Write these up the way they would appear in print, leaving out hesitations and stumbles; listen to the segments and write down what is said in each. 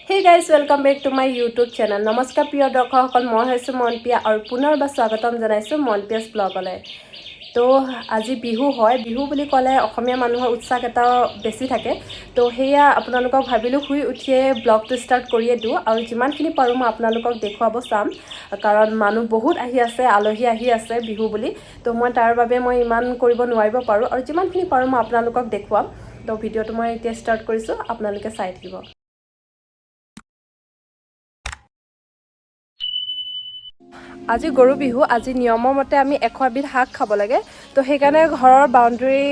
Hey guys, welcome back to my YouTube channel. নমস্কাৰ প্ৰিয় দৰ্শকসকল, মই হৈছোঁ মনপিয়া আৰু পুনৰবাৰ স্বাগতম জনাইছোঁ মনপিয়াছ ব্লগলৈ। তো আজি বিহু হয়, বিহু বুলি ক'লে অসমীয়া মানুহৰ উৎসাহ এটা বেছি থাকে। তো সেয়া আপোনালোকক ভাবিলোঁ শুই উঠিয়ে ব্লগটো ষ্টাৰ্ট কৰিয়ে দিওঁ আৰু যিমানখিনি পাৰোঁ মই আপোনালোকক দেখুৱাব চাম, কাৰণ মানুহ বহুত আহি আছে, আলহী আহি আছে বিহু বুলি। তো মই তাৰ বাবে মই ইমান কৰিব নোৱাৰিব পাৰোঁ আৰু যিমানখিনি পাৰোঁ মই আপোনালোকক দেখুৱাম। তো ভিডিঅ'টো মই এতিয়া ষ্টাৰ্ট কৰিছোঁ, আপোনালোকে চাই থাকিব। আজি গৰু বিহু, আজি নিয়মৰ মতে আমি 100 এবিধ শাক খাব লাগে। তো সেইকাৰণে ঘৰৰ বাউণ্ডেৰী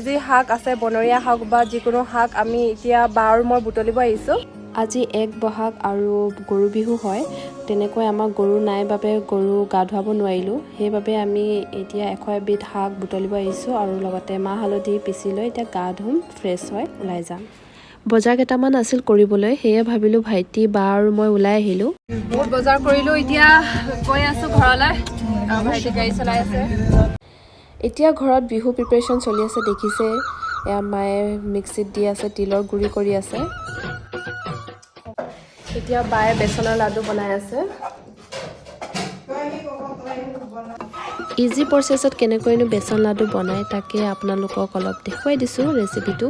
যি শাক আছে, বনৰীয়া শাক বা যিকোনো শাক আমি এতিয়া বাৰ মই বুটলিব আহিছোঁ। আজি 1 বহাগ আৰু গৰু বিহু হয়। তেনেকৈ আমাৰ গৰু নাই বাবে গৰু গা ধুৱাব নোৱাৰিলোঁ। সেইবাবে আমি এতিয়া 100 এবিধ শাক বুটলিব আহিছোঁ আৰু লগতে মাহ হালধি পিচি লৈ এতিয়া গা ধুম, ফ্ৰেছ হৈ ওলাই যাম। বজাৰ কেইটামান আছিল কৰিবলৈ, সেয়ে ভাবিলোঁ ভাইটি বা আৰু মই ওলাই আহিলোঁ। বহুত বজাৰ কৰিলোঁ, এতিয়া গৈ আছোঁ ঘৰলৈ। ভাইটি গাড়ী চলাই আছে। এতিয়া ঘৰত বিহু প্ৰিপাৰেশ্যন চলি আছে, দেখিছে। এয়া মায়ে মিক্সিত দি আছে, তিলৰ গুড়ি কৰি আছে। এতিয়া বায়ে বেচনৰ লাডু বনাই আছে। ইজি প্ৰচেছত কেনেকৈনো বেচন লাডু বনায় তাকে আপোনালোকক অলপ দেখুৱাই দিছোঁ ৰেচিপিটো।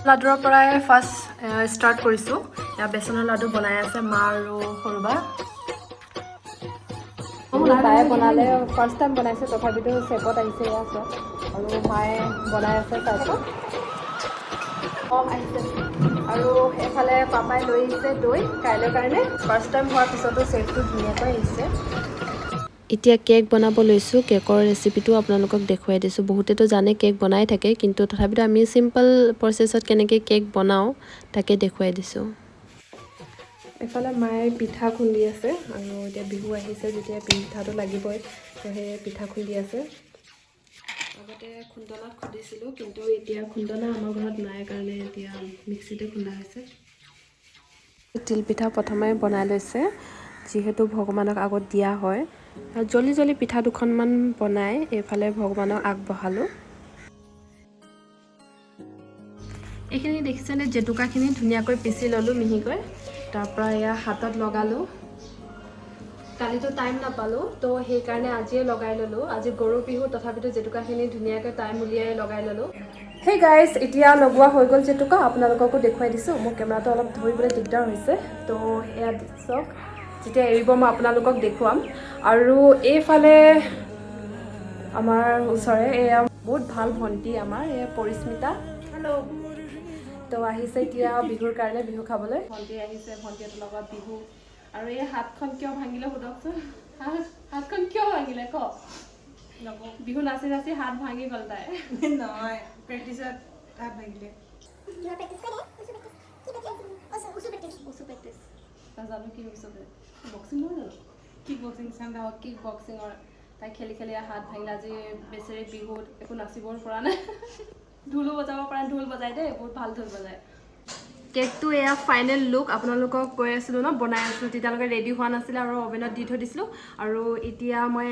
লাডুৰ পৰাই ফাৰ্ষ্ট ষ্টাৰ্ট কৰিছোঁ। এয়া বেচনৰ লাডু বনাই আছে মা আৰু সৰু বা। বায়ে বনালে ফাৰ্ষ্ট টাইম বনাইছে, তথাপিতো চেপত আহিছে এয়া চব। আৰু মায়ে বনাই আছে চাইছোঁ। আহিছে আৰু এফালে পাপাই লৈ আহিছে দৈ কাইলৈৰ কাৰণে। ফাৰ্ষ্ট টাইম হোৱাৰ পিছতো চেপটো ধুনীয়াকৈ আহিছে। এতিয়া কেক বনাব লৈছোঁ। কেকৰ ৰেচিপিটো আপোনালোকক দেখুৱাই দিছোঁ। বহুতেতো জানে কেক বনাই থাকে, কিন্তু তথাপিতো আমি চিম্পল প্ৰচেছত কেনেকৈ কেক বনাওঁ তাকে দেখুৱাই দিছোঁ। এফালে মায়ে পিঠা খুন্দি আছে আৰু এতিয়া বিহু আহিছে যেতিয়া পিঠাটো লাগিবই, তো সেই পিঠা খুন্দি আছে। আগতে খুন্দনাত খুন্দিছিলোঁ, কিন্তু এতিয়া খুন্দনা আমাৰ ঘৰত নাই কাৰণে এতিয়া মিক্সিতে খুন্দা হৈছে। তিলপিঠা প্ৰথমে বনাই লৈছে, যিহেতু ভগৱানক আগত দিয়া হয়। জলি পিঠা দুখনমান বনাই এইফালে ভগৱানক আগবঢ়ালোঁ। এইখিনি দেখিছেনে, জেতুকাখিনি ধুনীয়াকৈ পিচি ল'লোঁ মিহিকৈ। তাৰপৰা এয়া হাতত লগালোঁ। কালিতো টাইম নাপালোঁ, তো সেইকাৰণে আজিয়ে লগাই ল'লোঁ। আজি গৰু বিহু, তথাপিতো জেতুকাখিনি ধুনীয়াকৈ টাইম উলিয়াই লগাই ল'লোঁ। সেই গাইজ, এতিয়া লগোৱা হৈ গ'ল জেতুকা। আপোনালোককো দেখুৱাই দিছোঁ। মোৰ কেমেৰাটো অলপ ধৰিবলৈ দিগদাৰ হৈছে, তো এয়া চাওক। যেতিয়া এৰিব মই আপোনালোকক দেখুৱাম। আৰু এইফালে আমাৰ ওচৰে এয়া বহুত ভাল ভণ্টি আমাৰ, এয়া পৰিস্মিতা। হেল্ল'। তো আহিছে এতিয়া বিহুৰ কাৰণে, বিহু খাবলৈ। ভণ্টি আহিছে, ভণ্টিহঁতৰ লগত বিহু। আৰু এই হাতখন কিয় ভাঙিলে সোধকচোন। হাতখন কিয় ভাঙিলে ক? বিহু নাচি নাচি হাত ভাঙি গ'ল তাই। নহয়, প্ৰেক্টিছত হাত ভাঙিলে। নাজানো কি বক্সিং নহয় জানো? কিক বক্সিং চাম কিক বক্সিঙৰ তাই খেলি খেলি হাত ভাঙিলে। আজি বেচেৰি বিহুত একো নাচিবও পৰা নাই। ঢোলো বজাব পৰা নাই, ঢোল বজাই দেই, বহুত ভাল ঢোল বজায়। কেকটো এয়া ফাইনেল লুক। আপোনালোকক কৈ আছিলোঁ ন, বনাই আছিলোঁ, তেতিয়ালৈকে ৰেডি হোৱা নাছিলে আৰু অভেনত দি থৈ দিছিলোঁ। আৰু এতিয়া মই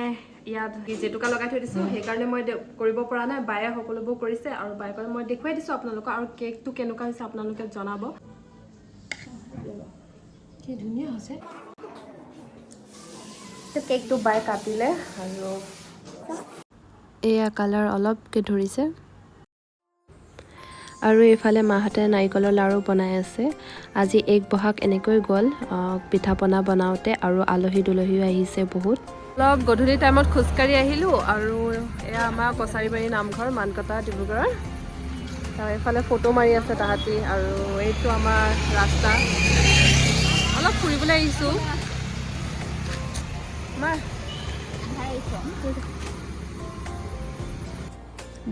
ইয়াত জেতুকা লগাই থৈ দিছোঁ, সেইকাৰণে মই কৰিব পৰা নাই। বায়ে সকলোবোৰ কৰিছে আৰু বায়ে কৰে মই দেখুৱাই দিছোঁ আপোনালোকক। আৰু কেকটো কেনেকুৱা হৈছে আপোনালোকে জনাব। কি ধুনীয়া হৈছে। কেকটো বায়ে কাটিলে আৰু এয়া কালাৰ অলপকৈ ধৰিছে। আৰু এইফালে মাহঁতে নাৰিকলৰ লাড়ু বনাই আছে। আজি 1 বহাগ এনেকৈ গ'ল পিঠা পনা বনাওঁতে, আৰু আলহী দুলহীও আহিছে বহুত। অলপ গধূলি টাইমত খোজকাঢ়ি আহিলোঁ। আৰু এয়া আমাৰ কছাৰীবাৰী নামঘৰ, মানকটা, ডিব্ৰুগড়ৰ। এইফালে ফটো মাৰি আছে তাহাঁতি। আৰু এইটো আমাৰ ৰাস্তা। অলপ ফুৰিবলৈ আহিছোঁ।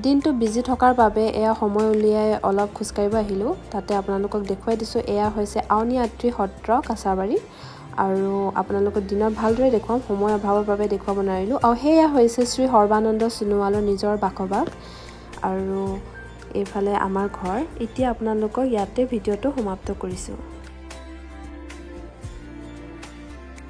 দিনটো বিজি থকাৰ বাবে এয়া সময় উলিয়াই অলপ খোজকাঢ়িব আহিলোঁ। তাতে আপোনালোকক দেখুৱাই দিছোঁ। এয়া হৈছে আউনীআটী সত্ৰ, কাছাৰবাৰী। আৰু আপোনালোকক দিনত ভালদৰে দেখুৱাম, সময়ৰ অভাৱৰ বাবে দেখুৱাব নোৱাৰিলোঁ। আৰু সেয়া হৈছে শ্ৰী সৰ্বানন্দ সোণোৱালৰ নিজৰ বাসবাস। আৰু এইফালে আমাৰ ঘৰ। এতিয়া আপোনালোকক ইয়াতে ভিডিঅ'টো সমাপ্ত কৰিছোঁ।